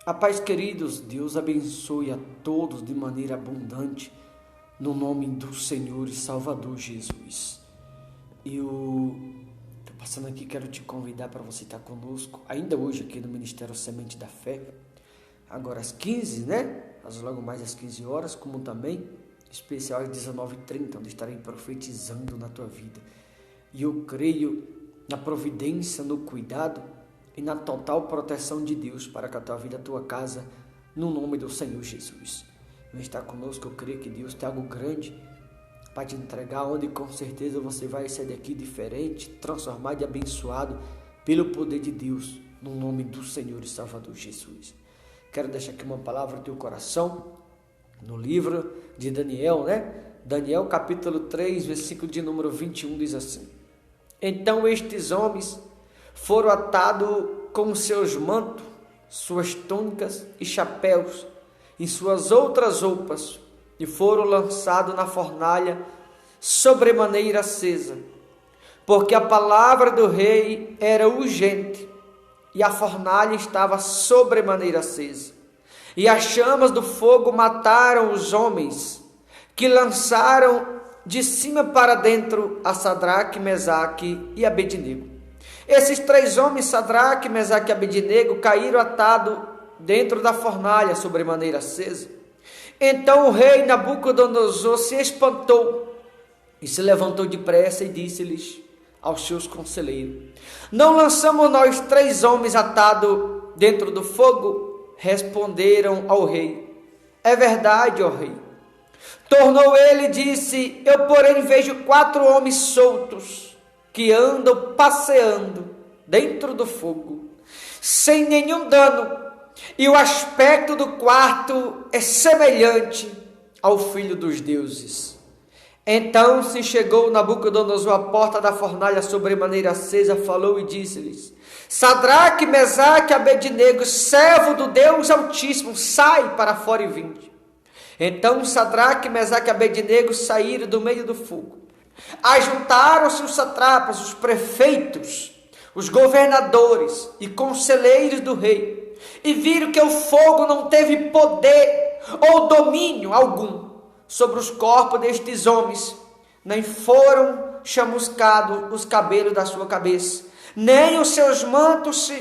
A paz, queridos, Deus abençoe a todos de maneira abundante, no nome do Senhor e Salvador Jesus. Eu estou passando aqui, quero te convidar para você estar conosco, ainda hoje aqui no Ministério Semente da Fé, agora às 15, logo mais às 15 horas, como também, especial às 19h30, onde estarei profetizando na tua vida. E eu creio na providência, no cuidado e na total proteção de Deus para com a tua vida, a tua casa, no nome do Senhor Jesus. Vem estar conosco, eu creio que Deus tem algo grande para te entregar, onde com certeza você vai sair daqui diferente, transformado e abençoado pelo poder de Deus, no nome do Senhor e Salvador Jesus. Quero deixar aqui uma palavra no teu coração, no livro de Daniel, Daniel capítulo 3, versículo de número 21, diz assim: Então estes homens foram atados com seus mantos, suas túnicas e chapéus, e suas outras roupas, e foram lançados na fornalha sobremaneira acesa, porque a palavra do rei era urgente, e a fornalha estava sobremaneira acesa. E as chamas do fogo mataram os homens, que lançaram de cima para dentro a Sadraque, Mesaque e Abednego. Esses três homens, Sadraque, Mesaque e Abednego, caíram atados dentro da fornalha sobremaneira acesa. Então o rei Nabucodonosor se espantou e se levantou depressa e disse-lhes aos seus conselheiros: Não lançamos nós três homens atados dentro do fogo? Responderam ao rei: É verdade, ó rei. Tornou ele e disse: Eu, porém, vejo 4 homens soltos que andam passeando dentro do fogo, sem nenhum dano, e o aspecto do quarto é semelhante ao filho dos deuses. Então se chegou Nabucodonosor à porta da fornalha sobremaneira acesa, falou e disse-lhes: Sadraque, Mesaque e Abednego, servo do Deus Altíssimo, sai para fora e vinde. Então Sadraque, Mesaque e Abednego saíram do meio do fogo. Ajuntaram-se os satrapas, os prefeitos, os governadores e conselheiros do rei, e viram que o fogo não teve poder ou domínio algum sobre os corpos destes homens, nem foram chamuscados os cabelos da sua cabeça, nem os seus mantos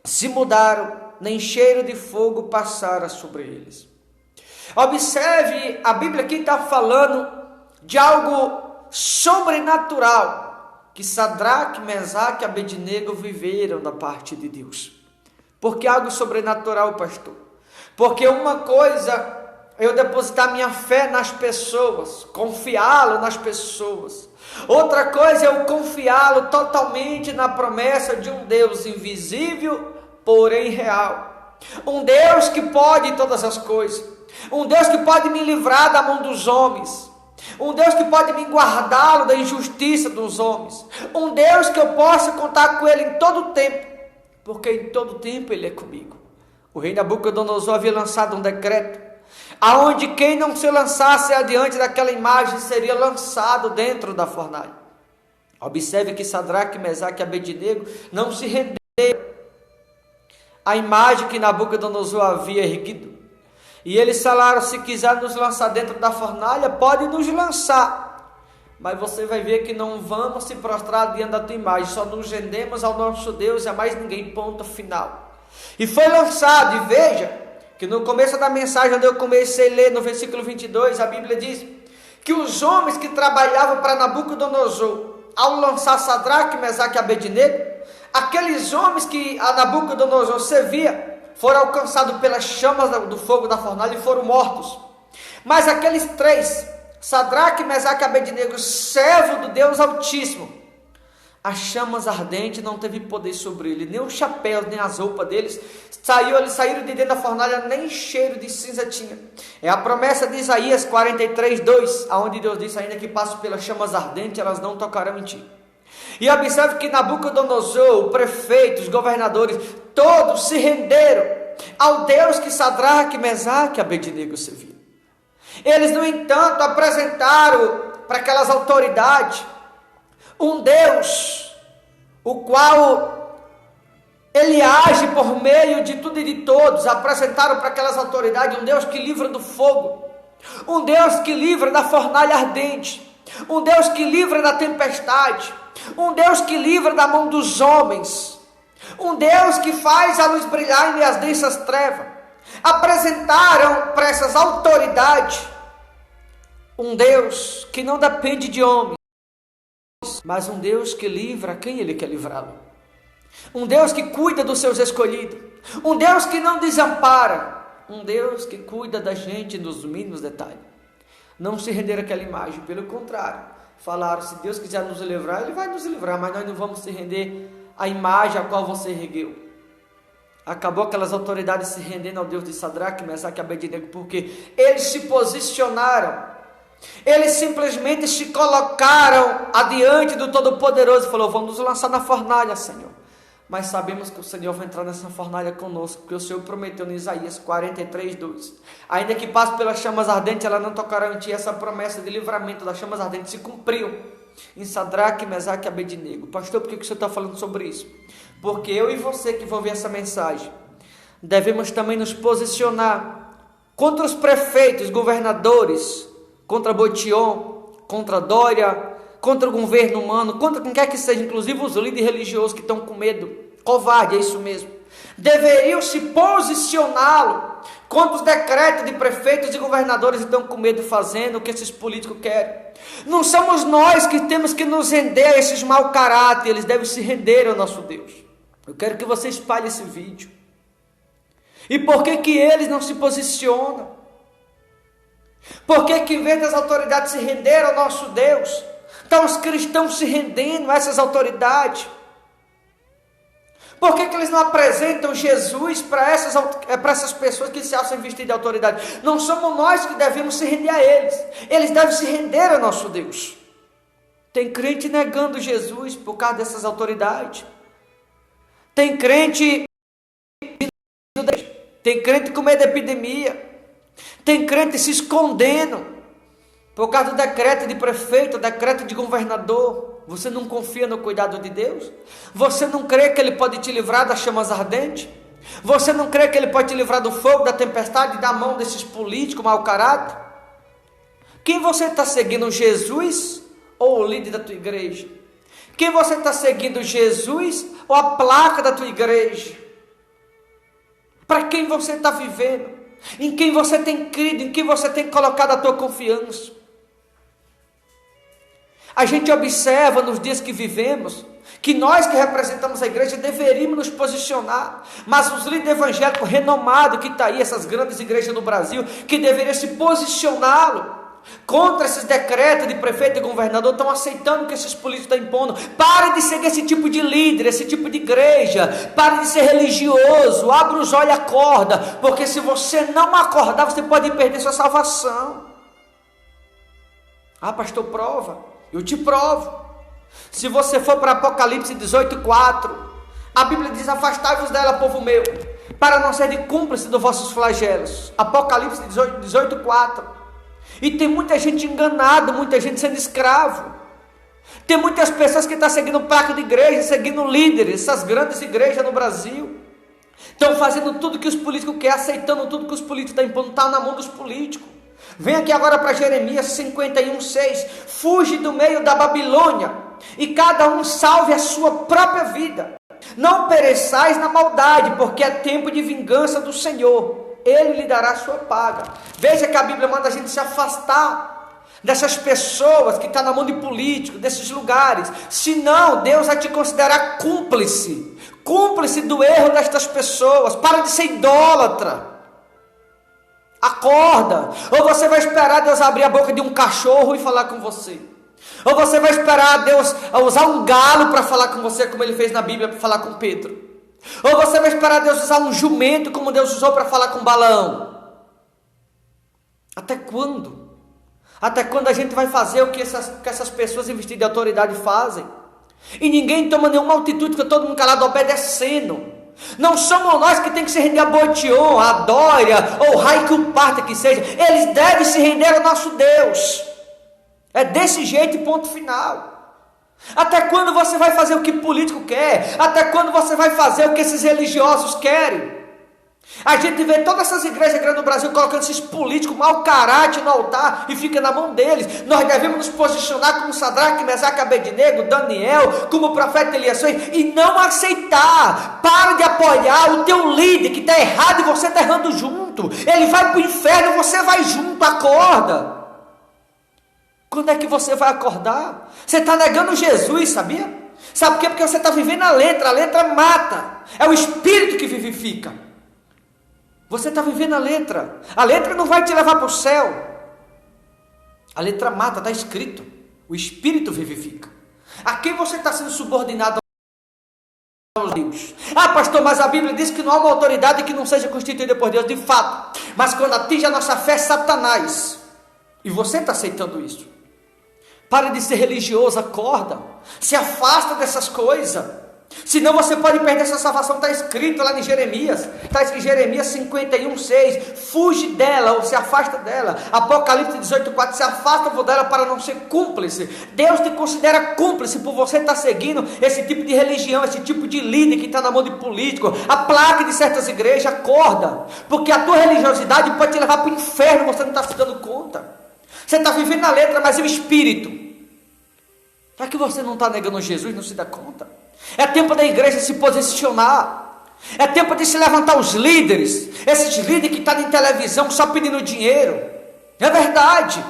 se mudaram, nem cheiro de fogo passara sobre eles. Observe, a Bíblia aqui está falando de algo sobrenatural que Sadraque, Mesaque e Abednego viveram da parte de Deus. Por que algo sobrenatural, pastor? Porque uma coisa é eu depositar minha fé nas pessoas, confiá-lo nas pessoas. Outra coisa é eu confiá-lo totalmente na promessa de um Deus invisível, porém real. Um Deus que pode todas as coisas. Um Deus que pode me livrar da mão dos homens. Um Deus que pode me guardá-lo da injustiça dos homens. Um Deus que eu possa contar com Ele em todo o tempo, porque em todo o tempo Ele é comigo. O rei Nabucodonosor havia lançado um decreto, aonde quem não se lançasse adiante daquela imagem seria lançado dentro da fornalha. Observe que Sadraque, Mesaque e Abednego não se renderam à imagem que Nabucodonosor havia erguido. E eles falaram: se quiser nos lançar dentro da fornalha, pode nos lançar, mas você vai ver que não vamos se prostrar diante da tua imagem, só nos rendemos ao nosso Deus e a mais ninguém, ponto final. E foi lançado, e veja que no começo da mensagem, onde eu comecei a ler, no versículo 22, a Bíblia diz que os homens que trabalhavam para Nabucodonosor, ao lançar Sadraque, Mesaque e Abednego, aqueles homens que a Nabucodonosor servia, foram alcançados pelas chamas do fogo da fornalha e foram mortos. Mas aqueles três, Sadraque, Mesaque e Abednego, servo do Deus Altíssimo, as chamas ardentes não teve poder sobre ele, nem os chapéus, nem as roupas deles, eles saíram de dentro da fornalha, nem cheiro de cinza tinha. É a promessa de Isaías 43:2, aonde Deus disse: ainda que passe pelas chamas ardentes, elas não tocarão em ti. E observe que Nabucodonosor, o prefeito, os governadores, todos se renderam ao Deus que Sadraque, Mesaque e Abednego serviam. Eles, no entanto, apresentaram para aquelas autoridades um Deus, o qual Ele age age por meio de tudo e de todos. Apresentaram para aquelas autoridades um Deus que livra do fogo, um Deus que livra da fornalha ardente, um Deus que livra da tempestade, um Deus que livra da mão dos homens, um Deus que faz a luz brilhar em meio às densas trevas. Apresentaram para essas autoridades um Deus que não depende de homens, mas um Deus que livra quem Ele quer livrá-lo, um Deus que cuida dos seus escolhidos, um Deus que não desampara, um Deus que cuida da gente nos mínimos detalhes. Não se renderam àquela imagem, pelo contrário, falaram: se Deus quiser nos livrar, Ele vai nos livrar, mas nós não vamos se render à imagem a qual você ergueu. Acabou aquelas autoridades se rendendo ao Deus de Sadraque, Mesaque e Abednego, porque eles se posicionaram, eles simplesmente se colocaram adiante do Todo-Poderoso e falou: vamos nos lançar na fornalha, Senhor. Mas sabemos que o Senhor vai entrar nessa fornalha conosco, porque o Senhor prometeu em Isaías 43:2. Ainda que passe pelas chamas ardentes, ela não tocará em ti. Essa promessa de livramento das chamas ardentes se cumpriu em Sadraque, Mesaque e Abednego. Pastor, por que o Senhor está falando sobre isso? Porque eu e você que vão ver essa mensagem, devemos também nos posicionar contra os prefeitos, governadores, contra Botion, contra Dória, contra o governo humano, contra quem quer que seja, inclusive os líderes religiosos que estão com medo, covarde, é isso mesmo. Deveriam se posicioná-lo contra os decretos de prefeitos e governadores que estão com medo, fazendo o que esses políticos querem. Não somos nós que temos que nos render a esses mau caráter, eles devem se render ao nosso Deus. Eu quero que você espalhe esse vídeo. E por que eles não se posicionam? Por que em vez das autoridades se renderem ao nosso Deus, então os cristãos se rendendo a essas autoridades? Por que eles não apresentam Jesus para essas pessoas que se acham vestidas de autoridade? Não somos nós que devemos se render a eles. Eles devem se render ao nosso Deus. Tem crente negando Jesus por causa dessas autoridades. Tem crente com medo da epidemia. Tem crente se escondendo por causa do decreto de prefeito, decreto de governador. Você não confia no cuidado de Deus? Você não crê que Ele pode te livrar das chamas ardentes? Você não crê que Ele pode te livrar do fogo, da tempestade, da mão desses políticos mau caráter? Quem você está seguindo, Jesus ou o líder da tua igreja? Quem você está seguindo, Jesus ou a placa da tua igreja? Para quem você está vivendo? Em quem você tem crido? Em quem você tem colocado a tua confiança? A gente observa nos dias que vivemos, que nós que representamos a igreja deveríamos nos posicionar, mas os líderes evangélicos renomados que está aí, essas grandes igrejas do Brasil, que deveriam se posicioná-lo contra esses decretos de prefeito e governador, estão aceitando o que esses políticos estão impondo. Pare de seguir esse tipo de líder, esse tipo de igreja, pare de ser religioso, abra os olhos e acorda, porque se você não acordar, você pode perder sua salvação. Ah, pastor, prova. Eu te provo. Se você for para Apocalipse 18:4, a Bíblia diz: afastai-vos dela, povo meu, para não ser de cúmplice dos vossos flagelos. Apocalipse 18:4. E tem muita gente enganada, muita gente sendo escravo. Tem muitas pessoas que estão seguindo placa de igreja, seguindo líderes, essas grandes igrejas no Brasil. Estão fazendo tudo que os políticos querem, aceitando tudo que os políticos estão impondo, está na mão dos políticos. Vem aqui agora para Jeremias 51:6. Fuge do meio da Babilônia, e cada um salve a sua própria vida. Não pereçais na maldade, porque é tempo de vingança do Senhor. Ele lhe dará a sua paga. Veja que a Bíblia manda a gente se afastar dessas pessoas que estão na mão de políticos, desses lugares. Senão Deus vai te considerar cúmplice do erro destas pessoas. Para de ser idólatra. Acorda. Ou você vai esperar Deus abrir a boca de um cachorro e falar com você, ou você vai esperar Deus usar um galo para falar com você, como Ele fez na Bíblia para falar com Pedro, ou você vai esperar Deus usar um jumento, como Deus usou para falar com Balaão. Até quando? Até quando a gente vai fazer o que essas pessoas investidas de autoridade fazem? E ninguém toma nenhuma atitude, fica todo mundo calado obedecendo. Não somos nós que tem que se render a Botion, a Dória, ou raio que o parta que seja. Eles devem se render ao nosso Deus. É desse jeito, ponto final. Até quando você vai fazer o que político quer? Até quando você vai fazer o que esses religiosos querem? A gente vê todas essas igrejas grandes no Brasil colocando esses políticos mau caráter no altar e fica na mão deles. Nós devemos nos posicionar como Sadraque, Mesaque, Abednego, Daniel, como o profeta Elias, e não aceitar. Para de apoiar o teu líder que está errado e você está errando junto. Ele vai para o inferno, você vai junto. Acorda. Quando é que você vai acordar? Você está negando Jesus, sabia? Sabe por quê? Porque você está vivendo a letra mata. É o Espírito que vivifica. Você está vivendo a letra não vai te levar para o céu. A letra mata, está escrito. O Espírito vivifica. A quem você está sendo subordinado aos Deus? Ah, pastor, mas a Bíblia diz que não há uma autoridade que não seja constituída por Deus, de fato. Mas quando atinge a nossa fé, Satanás. E você está aceitando isso. Pare de ser religioso, acorda. Se afasta dessas coisas. Senão você pode perder essa salvação. Está escrito lá em Jeremias. Está escrito em Jeremias 51:6. Fuge dela ou se afasta dela. Apocalipse 18:4. Se afasta dela para não ser cúmplice. Deus te considera cúmplice por você estar seguindo esse tipo de religião, esse tipo de líder que está na mão de político. A placa de certas igrejas. Acorda. Porque a tua religiosidade pode te levar para o inferno. Você não está se dando conta. Você está vivendo a letra, mas e o Espírito? Será que você não está negando Jesus, não se dá conta? É tempo da igreja se posicionar. É tempo de se levantar os líderes. Esses líderes que estão em televisão só pedindo dinheiro. É verdade.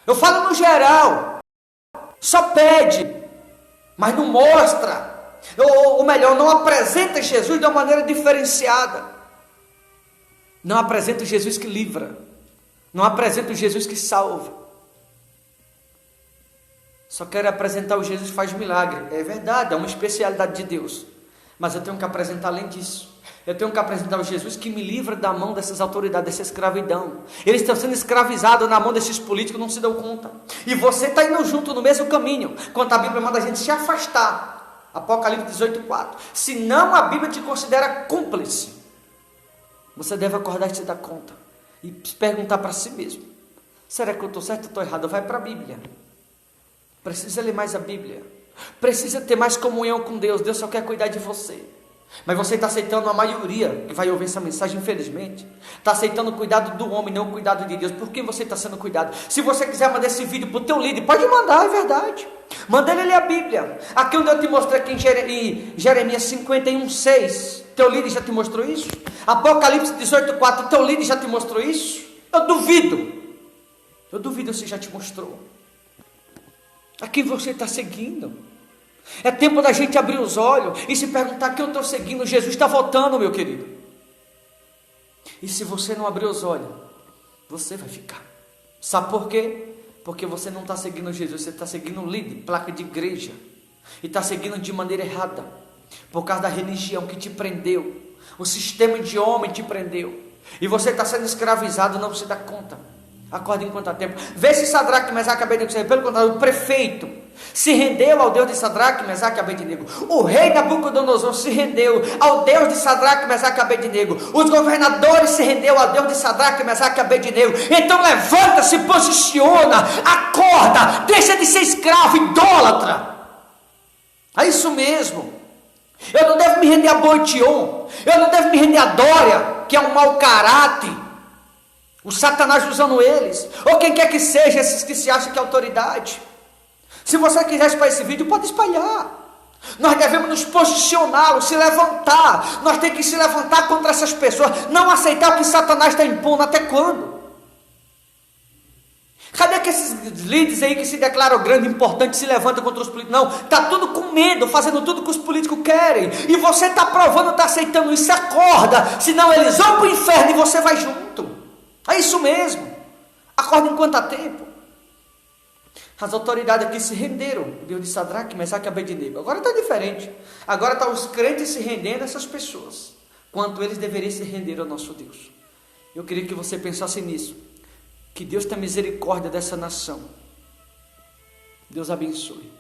Eu falo no geral. Só pede, mas não mostra. Ou melhor, não apresenta Jesus de uma maneira diferenciada. Não apresenta o Jesus que livra. Não apresenta o Jesus que salva. Só quero apresentar o Jesus que faz milagre. É verdade, é uma especialidade de Deus. Mas eu tenho que apresentar além disso. Eu tenho que apresentar o Jesus que me livra da mão dessas autoridades, dessa escravidão. Eles estão sendo escravizados na mão desses políticos, não se dão conta. E você está indo junto no mesmo caminho. Quando a Bíblia manda a gente se afastar. Apocalipse 18:4. Senão a Bíblia te considera cúmplice. Você deve acordar e se dar conta. E perguntar para si mesmo. Será que eu estou certo ou estou errado? Vai para a Bíblia. Precisa ler mais a Bíblia. Precisa ter mais comunhão com Deus. Deus só quer cuidar de você. Mas você está aceitando a maioria que vai ouvir essa mensagem, infelizmente. Está aceitando o cuidado do homem, não o cuidado de Deus. Por que você está sendo cuidado? Se você quiser mandar esse vídeo para o teu líder, pode mandar, é verdade. Manda ele ler a Bíblia. Aqui onde eu te mostrei aqui em Jeremias 51:6. Teu líder já te mostrou isso? Apocalipse 18:4. Teu líder já te mostrou isso? Eu duvido. Eu duvido se já te mostrou. A quem você está seguindo? É tempo da gente abrir os olhos e se perguntar: quem eu estou seguindo? Jesus está voltando, meu querido. E se você não abrir os olhos, você vai ficar. Sabe por quê? Porque você não está seguindo Jesus, você está seguindo um líder, placa de igreja. E está seguindo de maneira errada. Por causa da religião que te prendeu. O sistema de homem te prendeu. E você está sendo escravizado, não se dá conta. Acorda enquanto há tempo. Vê se Sadraque, Mesaque e Abednego, pelo contrário, o prefeito se rendeu ao Deus de Sadraque, Mesaque e Abednego. O rei Nabucodonosor se rendeu ao Deus de Sadraque, Mesaque e Abednego. Os governadores se rendeu ao Deus de Sadraque, Mesaque e Abednego. Então levanta, se posiciona, acorda, deixa de ser escravo, idólatra. É isso mesmo. Eu não devo me render a Boition. Eu não devo me render a Dória, que é um mau caráter. O Satanás usando eles, ou quem quer que seja, esses que se acham que é autoridade. Se você quiser espalhar esse vídeo, pode espalhar. Nós devemos nos posicionar, se levantar. Nós temos que se levantar contra essas pessoas. Não aceitar o que Satanás está impondo. Até quando? Cadê que esses líderes aí que se declaram grande, importante, se levantam contra os políticos? Não, está tudo com medo, fazendo tudo que os políticos querem. E você está provando, está aceitando isso. Acorda, senão eles vão para o inferno e você vai junto. É isso mesmo. Acorda enquanto há tempo. As autoridades aqui se renderam. O Deus de Sadraque, Mesaque e Abednego. Agora está diferente. Agora estão os crentes se rendendo a essas pessoas. Quanto eles deveriam se render ao nosso Deus. Eu queria que você pensasse nisso. Que Deus tenha misericórdia dessa nação. Deus abençoe.